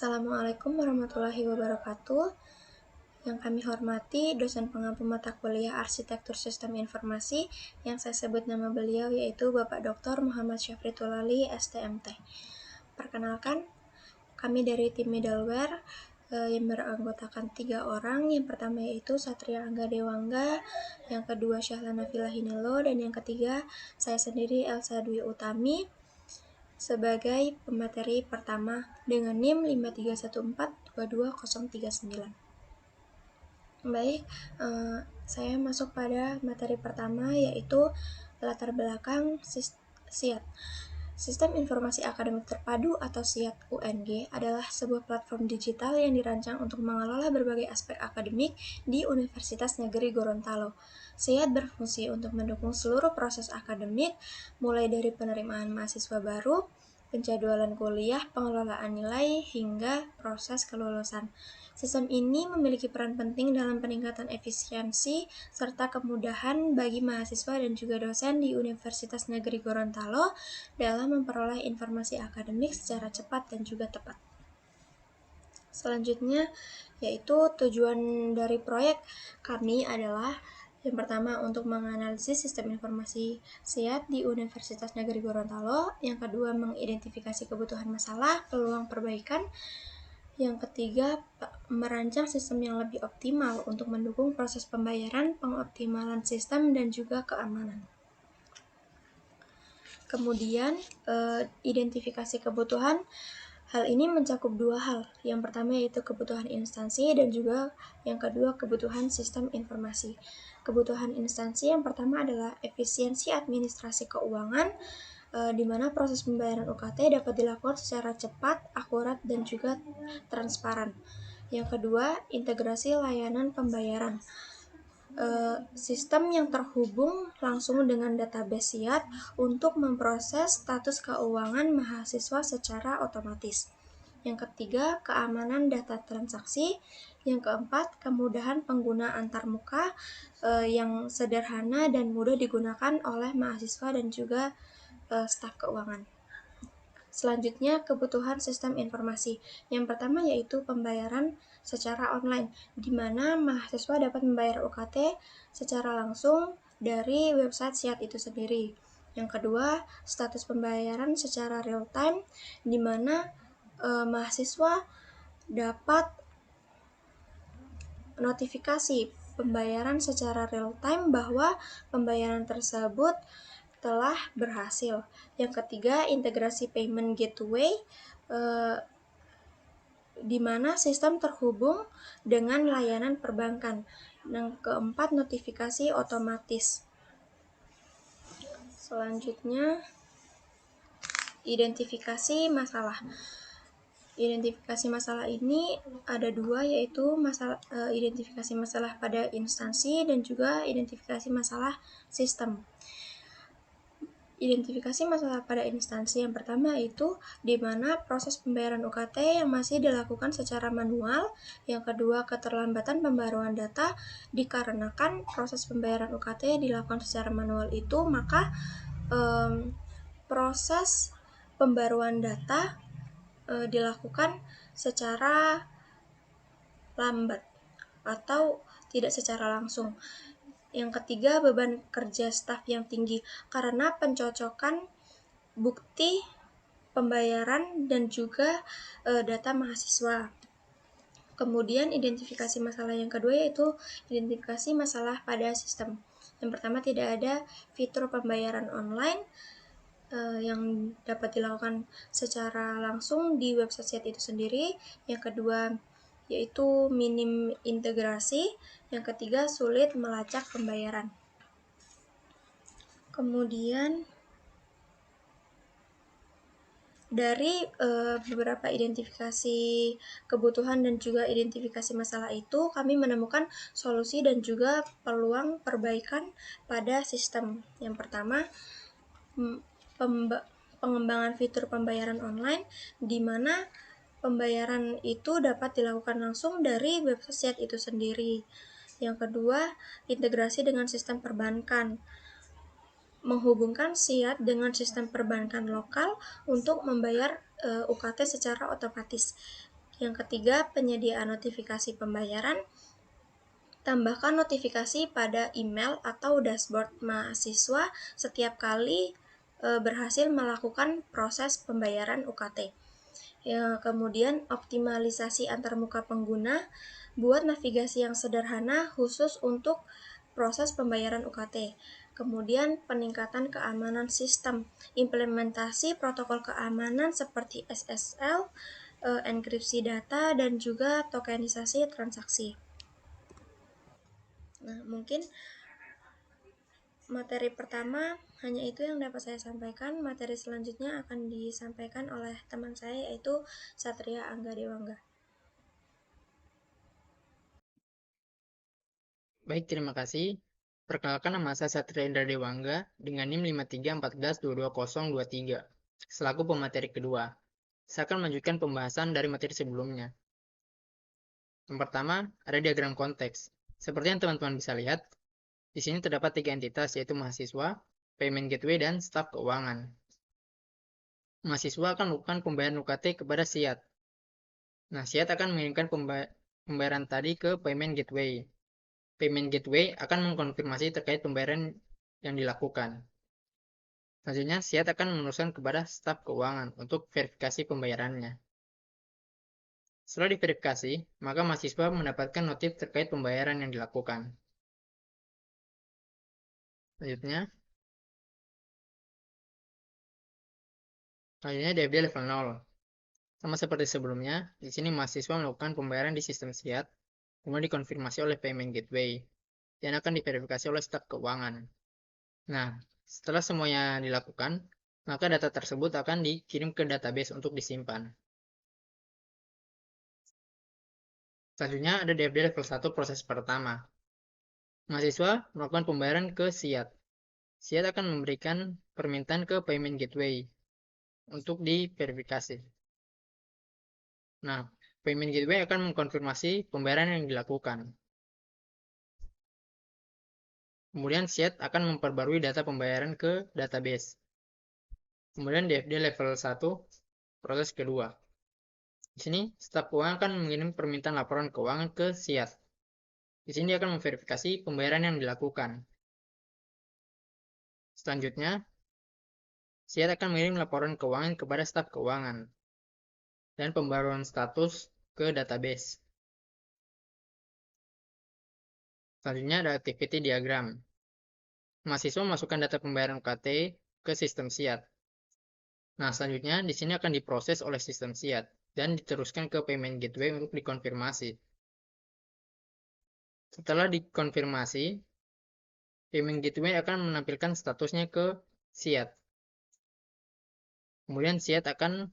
Assalamualaikum warahmatullahi wabarakatuh. Yang kami hormati dosen pengampu mata kuliah Arsitektur Sistem Informasi yang saya sebut nama beliau yaitu Bapak Dr. Muhammad Syafri Tulali, STMT. Perkenalkan, kami dari tim middleware yang beranggotakan 3 orang. Yang pertama yaitu Satria Angga Dewangga, yang kedua Syahlana Filahinelo, dan yang ketiga saya sendiri Elsa Dwi Utami sebagai pemateri pertama dengan NIM 531422039. Baik, saya masuk pada materi pertama yaitu latar belakang SIAT. Sistem Informasi Akademik Terpadu atau SIAT UNG adalah sebuah platform digital yang dirancang untuk mengelola berbagai aspek akademik di Universitas Negeri Gorontalo. SIAT berfungsi untuk mendukung seluruh proses akademik, mulai dari penerimaan mahasiswa baru, penjadwalan kuliah, pengelolaan nilai, hingga proses kelulusan. Sistem ini memiliki peran penting dalam peningkatan efisiensi serta kemudahan bagi mahasiswa dan juga dosen di Universitas Negeri Gorontalo dalam memperoleh informasi akademik secara cepat dan juga tepat. Selanjutnya, yaitu tujuan dari proyek kami adalah yang pertama untuk menganalisis sistem informasi SIAT di Universitas Negeri Gorontalo, yang kedua mengidentifikasi kebutuhan masalah, peluang perbaikan, yang ketiga merancang sistem yang lebih optimal untuk mendukung proses pembayaran, pengoptimalan sistem, dan juga keamanan. Kemudian, identifikasi kebutuhan. Hal ini mencakup 2 hal. Yang pertama yaitu kebutuhan instansi dan juga yang kedua kebutuhan sistem informasi. Kebutuhan instansi yang pertama adalah efisiensi administrasi keuangan, di mana proses pembayaran UKT dapat dilakukan secara cepat, akurat, dan juga transparan. Yang kedua, integrasi layanan pembayaran. Sistem yang terhubung langsung dengan database SIAT untuk memproses status keuangan mahasiswa secara otomatis. Yang ketiga, keamanan data transaksi. Yang keempat, kemudahan pengguna antarmuka yang sederhana dan mudah digunakan oleh mahasiswa dan juga staf keuangan. Selanjutnya, kebutuhan sistem informasi. Yang pertama yaitu pembayaran secara online, di mana mahasiswa dapat membayar UKT secara langsung dari website SIAT itu sendiri. Yang kedua, status pembayaran secara real time, di mana mahasiswa dapat notifikasi pembayaran secara real time bahwa pembayaran tersebut telah berhasil. Yang ketiga, integrasi payment gateway, di mana sistem terhubung dengan layanan perbankan. Yang keempat, notifikasi otomatis. Selanjutnya, identifikasi masalah. Identifikasi masalah ini ada 2, yaitu identifikasi masalah pada instansi dan juga identifikasi masalah sistem. Identifikasi masalah pada instansi yang pertama itu di mana proses pembayaran UKT yang masih dilakukan secara manual. Yang kedua, keterlambatan pembaruan data. Dikarenakan proses pembayaran UKT dilakukan secara manual itu, maka proses pembaruan data dilakukan secara lambat atau tidak secara langsung. Yang ketiga, beban kerja staf yang tinggi karena pencocokan bukti pembayaran dan juga data mahasiswa. Kemudian identifikasi masalah yang kedua yaitu identifikasi masalah pada sistem. Yang pertama, tidak ada fitur pembayaran online yang dapat dilakukan secara langsung di website SIAT itu sendiri. Yang kedua yaitu minim integrasi. Yang ketiga, sulit melacak pembayaran. Kemudian dari beberapa identifikasi kebutuhan dan juga identifikasi masalah itu, kami menemukan solusi dan juga peluang perbaikan pada sistem. Yang pertama, pengembangan fitur pembayaran online, di mana pembayaran itu dapat dilakukan langsung dari website SIAT itu sendiri. Yang kedua, integrasi dengan sistem perbankan, menghubungkan SIAT dengan sistem perbankan lokal untuk membayar UKT secara otomatis. Yang ketiga, penyediaan notifikasi pembayaran. Tambahkan notifikasi pada email atau dashboard mahasiswa setiap kali berhasil melakukan proses pembayaran UKT. Kemudian, optimalisasi antarmuka pengguna. Buat navigasi yang sederhana khusus untuk proses pembayaran UKT. Kemudian, peningkatan keamanan sistem. Implementasi protokol keamanan seperti SSL, enkripsi data, dan juga tokenisasi transaksi. Nah, mungkin materi pertama hanya itu yang dapat saya sampaikan. Materi selanjutnya akan disampaikan oleh teman saya, yaitu Satria Angga Dewangga. Baik, terima kasih. Perkenalkan, nama saya Satria Indra Dewangga dengan NIM 5314222023 selaku pemateri kedua. Saya akan melanjutkan pembahasan dari materi sebelumnya. Yang pertama, ada diagram konteks. Seperti yang teman-teman bisa lihat, di sini terdapat 3 entitas, yaitu mahasiswa, payment gateway, dan staf keuangan. Mahasiswa akan melakukan pembayaran UKT kepada SIAT. Nah, SIAT akan mengirimkan pembayaran tadi ke payment gateway. Payment gateway akan mengkonfirmasi terkait pembayaran yang dilakukan. Selanjutnya, SIAT akan meneruskan kepada staf keuangan untuk verifikasi pembayarannya. Setelah diverifikasi, maka mahasiswa mendapatkan notif terkait pembayaran yang dilakukan. Selanjutnya DFD level 0. Sama seperti sebelumnya, di sini mahasiswa melakukan pembayaran di sistem SIAT, kemudian dikonfirmasi oleh payment gateway, dan akan diverifikasi oleh staf keuangan. Nah, setelah semuanya dilakukan, maka data tersebut akan dikirim ke database untuk disimpan. Selanjutnya ada DFD level 1 proses pertama. Mahasiswa melakukan pembayaran ke SIAT. SIAT akan memberikan permintaan ke payment gateway untuk diverifikasi. Nah, payment gateway akan mengkonfirmasi pembayaran yang dilakukan. Kemudian SIAT akan memperbarui data pembayaran ke database. Kemudian DFD level 1 proses kedua. Di sini, staf keuangan akan mengirim permintaan laporan keuangan ke SIAT. Di sini dia akan memverifikasi pembayaran yang dilakukan. Selanjutnya, SIAT akan mengirim laporan keuangan kepada staf keuangan dan pembaruan status ke database. Selanjutnya ada activity diagram. Mahasiswa memasukkan data pembayaran UKT ke sistem SIAT. Nah, selanjutnya di sini akan diproses oleh sistem SIAT dan diteruskan ke payment gateway untuk dikonfirmasi. Setelah dikonfirmasi, payment gateway akan menampilkan statusnya ke SIAT. Kemudian SIAT akan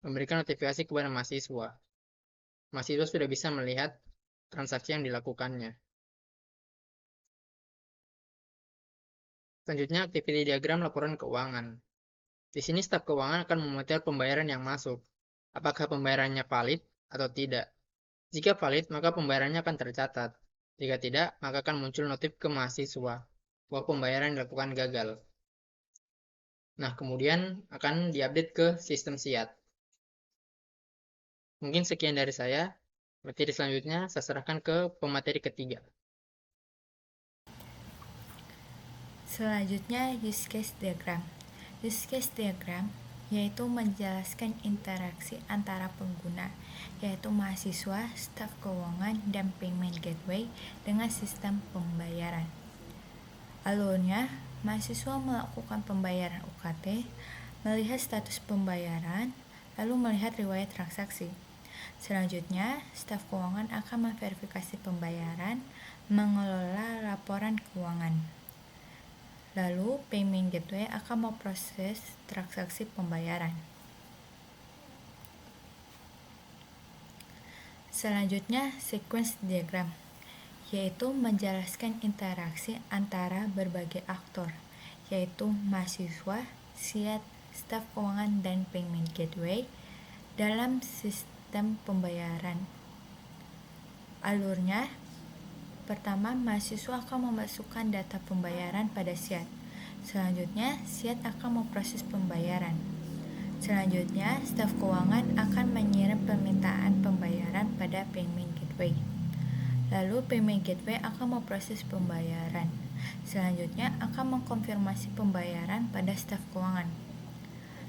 memberikan notifikasi kepada mahasiswa. Mahasiswa sudah bisa melihat transaksi yang dilakukannya. Selanjutnya, activity diagram laporan keuangan. Di sini staf keuangan akan memonitor pembayaran yang masuk. Apakah pembayarannya valid atau tidak? Jika valid, maka pembayarannya akan tercatat. Jika tidak, maka akan muncul notif ke mahasiswa bahwa pembayaran dilakukan gagal. Nah, kemudian akan diupdate ke sistem SIAT. Mungkin sekian dari saya. Materi selanjutnya saya serahkan ke pemateri ketiga. Selanjutnya, use case diagram. Use case diagram yaitu menjelaskan interaksi antara pengguna, yaitu mahasiswa, staf keuangan, dan payment gateway dengan sistem pembayaran. Alurnya, mahasiswa melakukan pembayaran UKT, melihat status pembayaran, lalu melihat riwayat transaksi. Selanjutnya, staf keuangan akan memverifikasi pembayaran, mengelola laporan keuangan. Lalu, payment gateway akan memproses transaksi pembayaran. Selanjutnya, sequence diagram, yaitu menjelaskan interaksi antara berbagai aktor, yaitu mahasiswa, SIAT, staf keuangan, dan payment gateway dalam sistem pembayaran. Alurnya, pertama, mahasiswa akan memasukkan data pembayaran pada SIAT. Selanjutnya, SIAT akan memproses pembayaran. Selanjutnya, staf keuangan akan mengirim permintaan pembayaran pada payment gateway. Lalu payment gateway akan memproses pembayaran. Selanjutnya akan mengkonfirmasi pembayaran pada staf keuangan.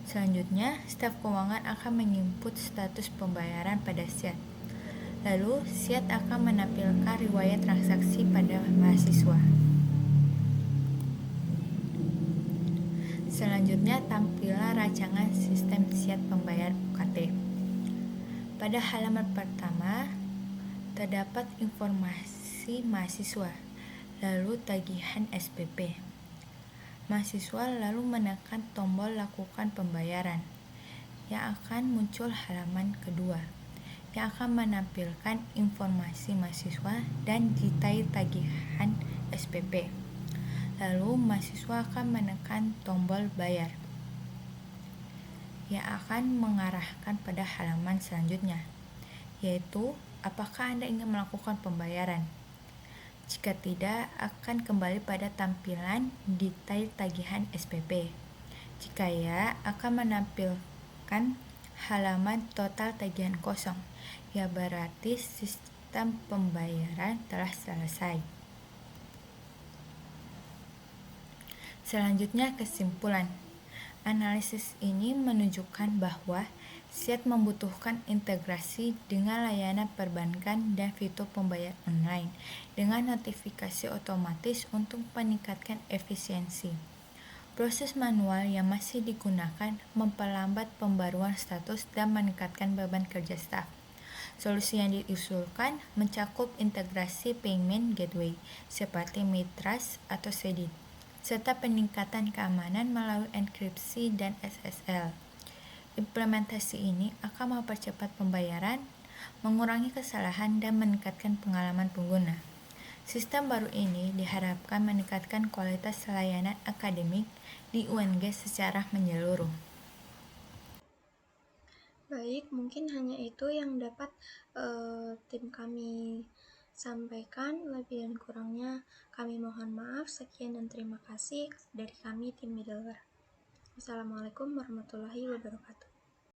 Selanjutnya, staf keuangan akan menginput status pembayaran pada SIAT. Lalu, SIAT akan menampilkan riwayat transaksi pada mahasiswa. Selanjutnya, tampillah rancangan sistem SIAT pembayar UKT. Pada halaman pertama, terdapat informasi mahasiswa, lalu tagihan SPP. Mahasiswa lalu menekan tombol lakukan pembayaran, yang akan muncul halaman kedua, yang akan menampilkan informasi mahasiswa dan detail tagihan SPP. Lalu mahasiswa akan menekan tombol bayar, yang akan mengarahkan pada halaman selanjutnya, yaitu apakah Anda ingin melakukan pembayaran. Jika tidak, akan kembali pada tampilan detail tagihan SPP. Jika ya, akan menampilkan halaman total tagihan kosong, ya berarti sistem pembayaran telah selesai. Selanjutnya, kesimpulan. Analisis ini menunjukkan bahwa SIAT membutuhkan integrasi dengan layanan perbankan dan fitur pembayaran online dengan notifikasi otomatis untuk meningkatkan efisiensi. Proses manual yang masih digunakan memperlambat pembaruan status dan meningkatkan beban kerja staf. Solusi yang diusulkan mencakup integrasi payment gateway seperti Mitras atau Sedit, serta peningkatan keamanan melalui enkripsi dan SSL. Implementasi ini akan mempercepat pembayaran, mengurangi kesalahan, dan meningkatkan pengalaman pengguna. Sistem baru ini diharapkan meningkatkan kualitas layanan akademik di UNG secara menyeluruh. Baik, mungkin hanya itu yang dapat tim kami sampaikan. Lebih dan kurangnya kami mohon maaf. Sekian dan terima kasih dari kami tim middleware. Wassalamualaikum warahmatullahi wabarakatuh.